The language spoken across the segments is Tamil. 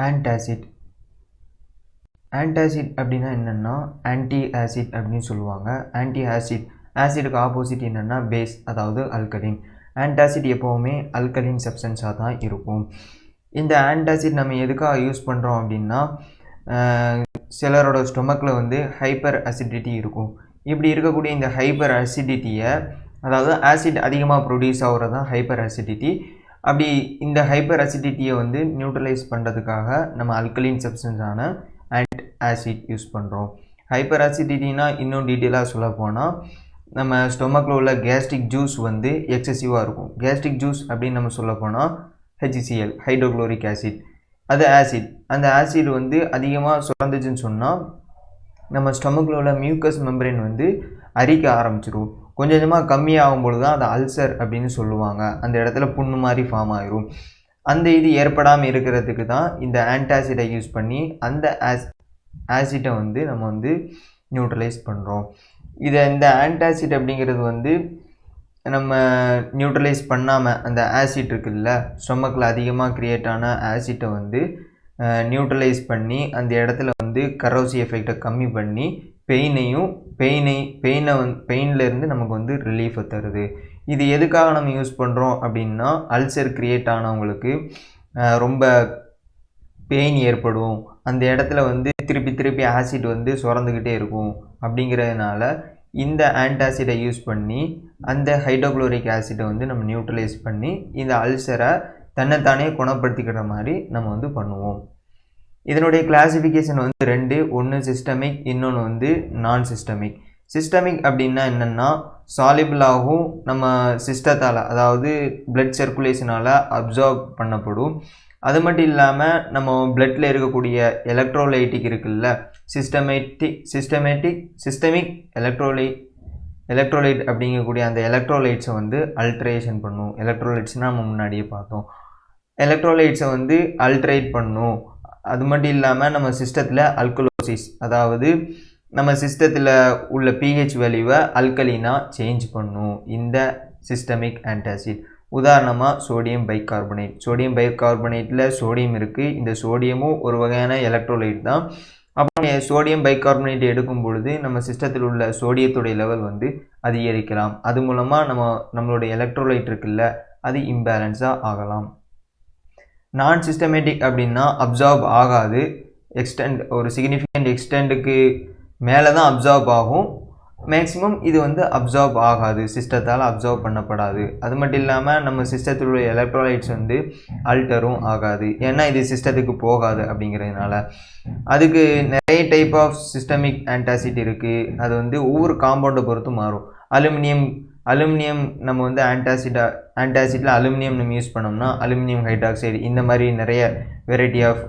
Antacid. Antacid அப்படின்னா என்னன்னா ஆன்டி ஆசிட் அப்படின்னு சொல்லுவாங்க. ஆன்டி ஆசிட், ஆசிடுக்கு ஆப்போசிட் என்னன்னா பேஸ், அதாவது அல்கலின். ஆன்டாசிட் எப்போவுமே அல்கலின் சப்ஸ்டன்ஸாக தான் இருக்கும். இந்த ஆன்டாசிட் நம்ம எதுக்காக யூஸ் பண்ணுறோம் அப்படின்னா, சிலரோட ஸ்டொமக்கில் வந்து ஹைப்பர் அசிடிட்டி இருக்கும். இப்படி இருக்கக்கூடிய இந்த ஹைப்பர் அசிடிட்டியை, அதாவது ஆசிட் அதிகமாக ப்ரொடியூஸ் ஆகிறது தான் ஹைப்பர் அசிடிட்டி. அப்படி இந்த ஹைப்பர் அசிடிட்டியை வந்து நியூட்ரலைஸ் பண்ணுறதுக்காக நம்ம அல்கலின் சப்ஸ்டன்ஸான ஆசிட் யூஸ் பண்ணுறோம். ஹைப்பர் அசிடிட்டினா இன்னும் டீட்டெயிலாக சொல்ல போனால், நம்ம ஸ்டொமக்கில் உள்ள கேஸ்ட்ரிக் ஜூஸ் வந்து எக்ஸசிவாக இருக்கும். கேஸ்ட்ரிக் ஜூஸ் அப்படின்னு நம்ம சொல்ல போனால் HCl, ஹைட்ரோக்ளோரிக் ஆசிட், அது ஆசிட். அந்த ஆசிட் வந்து அதிகமாக சுரந்துச்சுன்னு சொன்னால் நம்ம ஸ்டொமக்கில் உள்ள மியூக்கஸ் மெம்பரேன் வந்து அரிக்க ஆரம்பிச்சிடும். கொஞ்சம் கொஞ்சமாக கம்மியாகும்பொழுது தான் அதை அல்சர் அப்படின்னு சொல்லுவாங்க. அந்த இடத்துல புண்ணு மாதிரி ஃபார்ம் ஆகிரும். அந்த இது ஏற்படாமல் இருக்கிறதுக்கு தான் இந்த ஆன்டாசிடை யூஸ் பண்ணி அந்த ஆசிட்டை வந்து நம்ம வந்து நியூட்ரலைஸ் பண்ணுறோம். இந்த ஆன்டாசிட் அப்படிங்கிறது வந்து நம்ம நியூட்ரலைஸ் பண்ணாமல் அந்த ஆசிட் இருக்குல்ல, ஸ்டொமக்கில் அதிகமாக க்ரியேட் ஆன ஆசிட்டை வந்து நியூட்ரலைஸ் பண்ணி அந்த இடத்துல வந்து கரோசிவ் எஃபெக்டை கம்மி பண்ணி பெயின்லேருந்து நமக்கு வந்து ரிலீஃபை தருது. இது எதுக்காக நம்ம யூஸ் பண்ணுறோம் அப்படின்னா, அல்சர் க்ரியேட் ஆனவங்களுக்கு ரொம்ப பெயின் ஏற்படும், அந்த இடத்துல வந்து திருப்பி ஆசிட் வந்து சுரந்துக்கிட்டே இருக்கும். அப்படிங்கிறதுனால இந்த ஆன்டாசிடை யூஸ் பண்ணி அந்த ஹைட்ரோக்ளோரிக் ஆசிடை வந்து நம்ம நியூட்ரலைஸ் பண்ணி இந்த அல்சரை தன்னைத்தானே குணப்படுத்திக்கிற மாதிரி நம்ம வந்து பண்ணுவோம். இதனுடைய கிளாசிஃபிகேஷன் வந்து ரெண்டு, ஒன்று சிஸ்டமிக், இன்னொன்று வந்து நான் சிஸ்டமிக். சிஸ்டமிக் அப்படின்னா என்னென்னா, சாலிபிளாகவும் நம்ம சிஸ்டத்தால், அதாவது பிளட் சர்க்குலேஷனால் அப்சார்ப் பண்ணப்படும். அது மட்டும் இல்லாமல் நம்ம பிளட்டில் இருக்கக்கூடிய எலக்ட்ரோலைட்டிக் இருக்குல்ல, சிஸ்டமிக் எலக்ட்ரோலைட் அப்படிங்கக்கூடிய அந்த எலக்ட்ரோலைட்ஸை வந்து அல்ட்ரேஷன் பண்ணும். எலக்ட்ரோலைட்ஸ்னால் நம்ம முன்னாடியே பார்த்தோம். எலக்ட்ரோலைட்ஸை வந்து அல்ட்ரேட் பண்ணும். அது மட்டும் இல்லாமல் நம்ம சிஸ்டத்தில் அல்கலோசிஸ், அதாவது நம்ம சிஸ்டத்தில் உள்ள pH வேல்யூவை அல்கலினாக சேஞ்ச் பண்ணும் இந்த சிஸ்டமிக் ஆன்டாசிட். உதாரணமாக சோடியம் பைகார்பனேட். சோடியம் பைகார்பனேட்டில் சோடியம் இருக்குது. இந்த சோடியமும் ஒரு வகையான எலக்ட்ரோலைட் தான். அப்போ சோடியம் பைகார்பனேட் எடுக்கும் பொழுது நம்ம சிஸ்டத்தில் உள்ள சோடியத்துடைய லெவல் வந்து அதிகரிக்கலாம். அது மூலமாக நம்மளுடைய எலக்ட்ரோலைட் இருக்குல்ல, அது இம்பேலன்ஸாக ஆகலாம். நான் சிஸ்டமேட்டிக் அப்படின்னா அப்சார்ப் ஆகாது, ஒரு சிக்னிஃபிகண்ட் எக்ஸ்டெண்டுக்கு மேலே தான் அப்சார்ப் ஆகும். மேக்ஸிமம் இது வந்து அப்சார்ப் ஆகாது, சிஸ்டத்தால் அப்சார்ப் பண்ணப்படாது. அது மட்டும் இல்லாமல் நம்ம சிஸ்டத்தில் உள்ள எலக்ட்ரோலைட்ஸ் வந்து அல்டரும் ஆகாது, ஏன்னா இது சிஸ்டத்துக்கு போகாது அப்படிங்கிறதுனால. அதுக்கு நிறைய டைப் ஆஃப் சிஸ்டமிக் ஆன்டாசிட் இருக்குது. அது வந்து ஒவ்வொரு காம்பவுண்டை பொறுத்து மாறும். அலுமினியம் நம்ம வந்து ஆன்டாசிட்டில் அலுமினியம் நம்ம யூஸ் பண்ணோம்னா அலுமினியம் ஹைட்ராக்சைடு, இந்த மாதிரி நிறைய வெரைட்டி ஆஃப்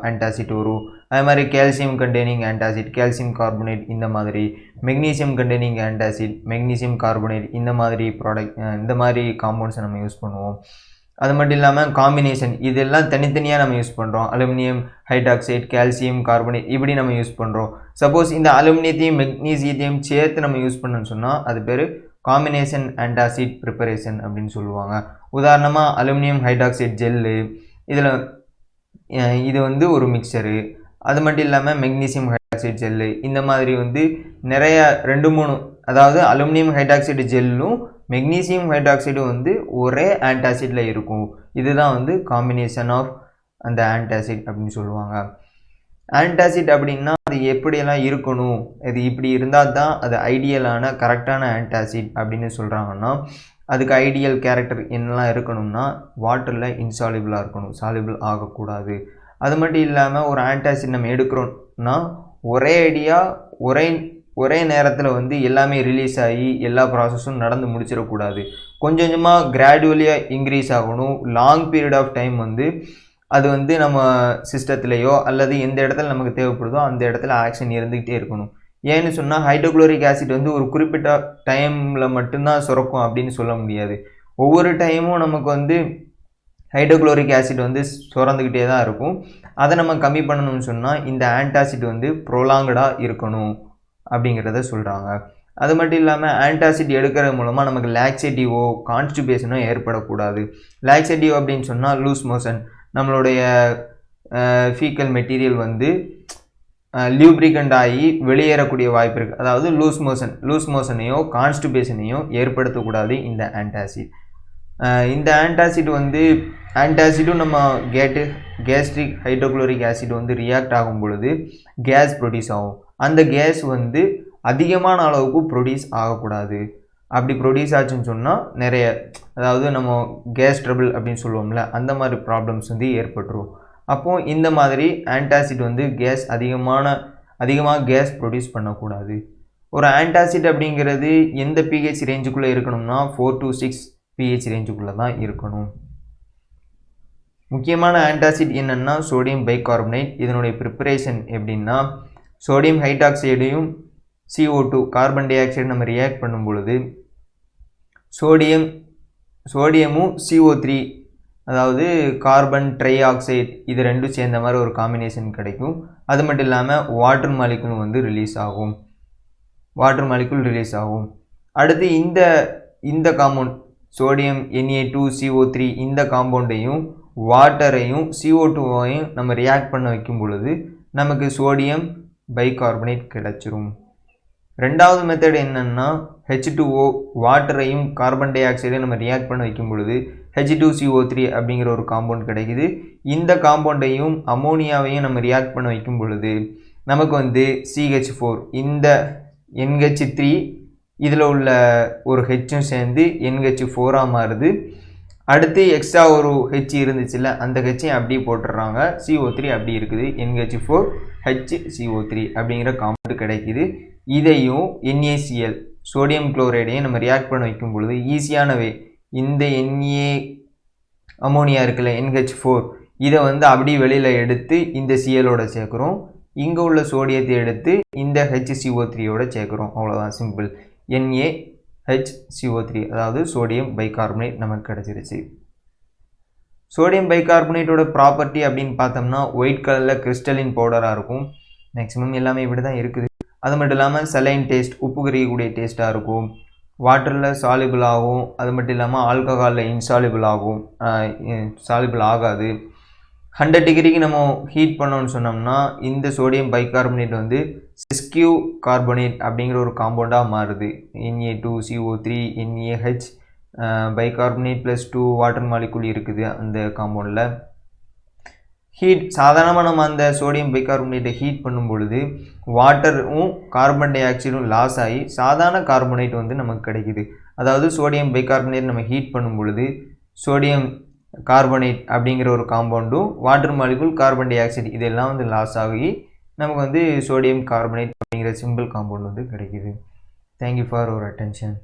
ஆன்டாசிட் வரும். அது மாதிரி calcium containing antacid, calcium carbonate, இந்த மாதிரி magnesium containing antacid, magnesium carbonate, இந்த மாதிரி காம்பவுண்ட்ஸை நம்ம யூஸ் பண்ணுவோம். அது மட்டும் இல்லாமல் காம்பினேஷன், இதெல்லாம் தனித்தனியாக நம்ம யூஸ் பண்ணுறோம். அலுமினியம் ஹைட்ராக்சைடு, கால்சியம் கார்பனேட், இப்படி நம்ம யூஸ் பண்ணுறோம். சப்போஸ் இந்த அலுமினியத்தையும் மெக்னீசியத்தையும் சேர்த்து நம்ம யூஸ் பண்ணணும்னு சொன்னால் அது பேர் காம்பினேஷன் ஆன்டாசிட் ப்ரிப்பரேஷன் அப்படின்னு சொல்லுவாங்க. உதாரணமாக அலுமினியம் ஹைட்ராக்சைடு ஜெல்லு, இது வந்து ஒரு மிக்சரு. அது மட்டும் இல்லாமல் மெக்னீசியம் ஹைட்ராக்சைடு ஜெல்லு, இந்த மாதிரி வந்து நிறைய 2-3, அதாவது அலுமினியம் ஹைட்ராக்சைடு ஜெல்லும் மெக்னீசியம் ஹைட்ராக்சைடும் வந்து ஒரே ஆன்டாசிடில் இருக்கும். இதுதான் வந்து காம்பினேஷன் ஆஃப் அந்த ஆன்டாசிட் அப்படின்னு சொல்லுவாங்க. ஆன்டாசிட் அப்படின்னா அது எப்படியெல்லாம் இருக்கணும், இது இப்படி இருந்தால் தான் அது ஐடியலான கரெக்டான ஆன்டாசிட் அப்படின்னு சொல்கிறாங்கன்னா, அதுக்கு ஐடியல் கேரக்டர் என்னெல்லாம் இருக்கணும்னா, வாட்டரில் இன்சாலிபிளாக இருக்கணும், சாலிபிள் ஆகக்கூடாது. அது மட்டும் இல்லாமல் ஒரு ஆன்டாசிட் நம்ம எடுக்கிறோம்னா ஒரே நேரத்தில் வந்து எல்லாமே ரிலீஸ் ஆகி எல்லா ப்ராசஸும் நடந்து முடிச்சிடக்கூடாது. கொஞ்சம் கொஞ்சமாக கிராஜுவலியாக இன்க்ரீஸ் ஆகணும். லாங் பீரியட் ஆஃப் டைம் வந்து அது வந்து நம்ம சிஸ்டத்துலேயோ அல்லது எந்த இடத்துல நமக்கு தேவைப்படுதோ அந்த இடத்துல ஆக்ஷன் இருந்துக்கிட்டே இருக்கணும். ஏன்னு சொன்னால் ஹைட்ரோக்ளோரிக் ஆசிட் வந்து ஒரு குறிப்பிட்ட டைமில் மட்டும்தான் சுரக்கும் அப்படின்னு சொல்ல முடியாது. ஒவ்வொரு டைமும் நமக்கு வந்து ஹைட்ரோக்ளோரிக் ஆசிட் வந்து சுரந்துக்கிட்டே தான் இருக்கும். அதை நம்ம கம்மி பண்ணணும்னு சொன்னால் இந்த ஆன்டாசிட் வந்து ப்ரொலாங்கடாக இருக்கணும் அப்படிங்கிறத சொல்கிறாங்க. அது மட்டும் இல்லாமல் ஆன்டாசிட் எடுக்கிறது மூலமாக நமக்கு லாக்ஸேட்டிவோ கான்ஸ்டிபேஷனோ ஏற்படக்கூடாது. லாக்ஸேட்டிவ் அப்படின்னு சொன்னால் லூஸ் மோஷன், நம்மளுடைய ஃபீக்கல் மெட்டீரியல் வந்து லியூப்ரிகண்ட் ஆகி வெளியேறக்கூடிய வாய்ப்பு இருக்குது. அதாவது லூஸ் மோஷனையோ கான்ஸ்டிபேஷனையோ ஏற்படுத்தக்கூடாது இந்த ஆன்டாசிட். இந்த ஆன்டாசிட் வந்து ஆன்டாசிடும் நம்ம கேஸ்ட்ரிக் ஹைட்ரோக்ளோரிக் ஆசிட் வந்து ரியாக்ட் ஆகும் பொழுது கேஸ் ப்ரொடியூஸ் ஆகும். அந்த கேஸ் வந்து அதிகமான அளவுக்கு ப்ரொடியூஸ் ஆகக்கூடாது. அப்படி ப்ரொடியூஸ் ஆச்சுன்னு சொன்னால் நிறைய, அதாவது நம்ம கேஸ் ட்ரபிள் அப்படின்னு சொல்லுவோம்ல, அந்த மாதிரி ப்ராப்ளம்ஸ் வந்து ஏற்பட்டுரும். அப்போது இந்த மாதிரி ஆன்டாசிட் வந்து அதிகமாக கேஸ் ப்ரொடியூஸ் பண்ணக்கூடாது. ஒரு ஆன்டாசிட் அப்படிங்கிறது எந்த pH ரேஞ்சுக்குள்ளே இருக்கணும்னா 4 to 6 pH ரேஞ்சுக்குள்ளே தான் இருக்கணும். முக்கியமான ஆன்டாசிட் என்னென்னா சோடியம் பைகார்பனேட். இதனுடைய ப்ரிப்பரேஷன் எப்படின்னா, சோடியம் ஹைட்ராக்சைடையும் CO2 கார்பன் டை ஆக்சைடு நம்ம ரியாக்ட் பண்ணும் பொழுது சோடியமும் CO3 அதாவது கார்பன் ட்ரை ஆக்சைடு இது ரெண்டும் சேர்ந்த மாதிரி ஒரு காம்பினேஷன் கிடைக்கும். அது மட்டும் இல்லாமல் வாட்டர் மாலிகுல் வந்து ரிலீஸ் ஆகும். அடுத்து இந்த காம்பவுண்ட் சோடியம் Na2CO3 இந்த காம்பவுண்டையும் வாட்டரையும் CO2வையும் நம்ம ரியாக்ட் பண்ண வைக்கும் பொழுது நமக்கு சோடியம் பைகார்பனேட் கிடைச்சிரும். ரெண்டாவது மெத்தட் என்னன்னா H2O வாட்டரையும் கார்பன் டை ஆக்சைடையும் நம்ம ரியாக்ட் பண்ண வைக்கும் பொழுது H2CO3 அப்படிங்கிற ஒரு காம்பவுண்ட் கிடைக்குது. இந்த காம்பவுண்டையும் அமோனியாவையும் நம்ம ரியாக்ட் பண்ண வைக்கும் பொழுது நமக்கு வந்து CH4 இந்த NH3 இதில் உள்ள ஒரு ஹெச்சும் சேர்ந்து NH4 மாறுது. அடுத்து எக்ஸ்ட்ரா ஒரு ஹெச் இருந்துச்சுல்ல, அந்த ஹெச்சையும் அப்படியே போட்டுடுறாங்க. CO3 அப்படி இருக்குது. NH4 HCO3 அப்படிங்கிற காம்பவுண்ட் கிடைக்குது. இதையும் NaCl சோடியம் குளோரைடையும் நம்ம ரியாக்ட் பண்ண வைக்கும் பொழுது ஈஸியானவே இந்த Na அமோனியா இருக்குல்ல NH4 இதை வந்து அப்படியே வெளியில் எடுத்து இந்த Clோட சேர்க்குறோம். இங்கே உள்ள சோடியத்தை எடுத்து இந்த HCO3யோட சேர்க்குறோம். அவ்வளோதான், சிம்பிள். NaHCO3 அதாவது சோடியம் பைகார்பனேட் நமக்கு கிடச்சிருச்சு. சோடியம் பைகார்பனேட்டோட ப்ராப்பர்ட்டி அப்படின்னு பார்த்தோம்னா ஒயிட் கலரில் கிறிஸ்டலின் பவுடராக இருக்கும். மேக்ஸிமம் எல்லாமே இப்படி தான் இருக்குது. அது மட்டும் இல்லாமல் சலைன் டேஸ்ட், உப்பு கறியக்கூடிய டேஸ்ட்டாக இருக்கும். வாட்டரில் சாலிபிள் ஆகும். அது மட்டும் இல்லாமல் ஆல்கஹாலில் இன்சாலிபிள் ஆகும், சாலிபிள் ஆகாது. 100 டிகிரிக்கு நம்ம ஹீட் பண்ணோன்னு சொன்னோம்னா இந்த சோடியம் பைகார்பனேட் வந்து சிஸ்கியூ கார்பனேட் அப்படிங்கிற ஒரு காம்பவுண்டாக மாறுது. Na2CO3 NaH bicarbonate plus 2 water molecule இருக்குது அந்த காம்பவுண்டில். ஹீட் சாதாரணமாக நம்ம அந்த சோடியம் பைகார்பனேட்டை ஹீட் பண்ணும் பொழுது வாட்டரும் கார்பன் டை ஆக்சைடும் லாஸ் ஆகி சாதாரண கார்பனேட் வந்து நமக்கு கிடைக்குது. அதாவது சோடியம் பைகார்பனேட் நம்ம ஹீட் பண்ணும் பொழுது சோடியம் கார்பனேட் அப்படிங்கிற ஒரு காம்பவுண்டும் water molecule carbon dioxide இதெல்லாம் வந்து லாஸ் ஆகி நமக்கு வந்து சோடியம் கார்பனேட் அப்படிங்கிற சிம்பிள் காம்பவுண்ட் வந்து கிடைக்குது. Thank you for your attention.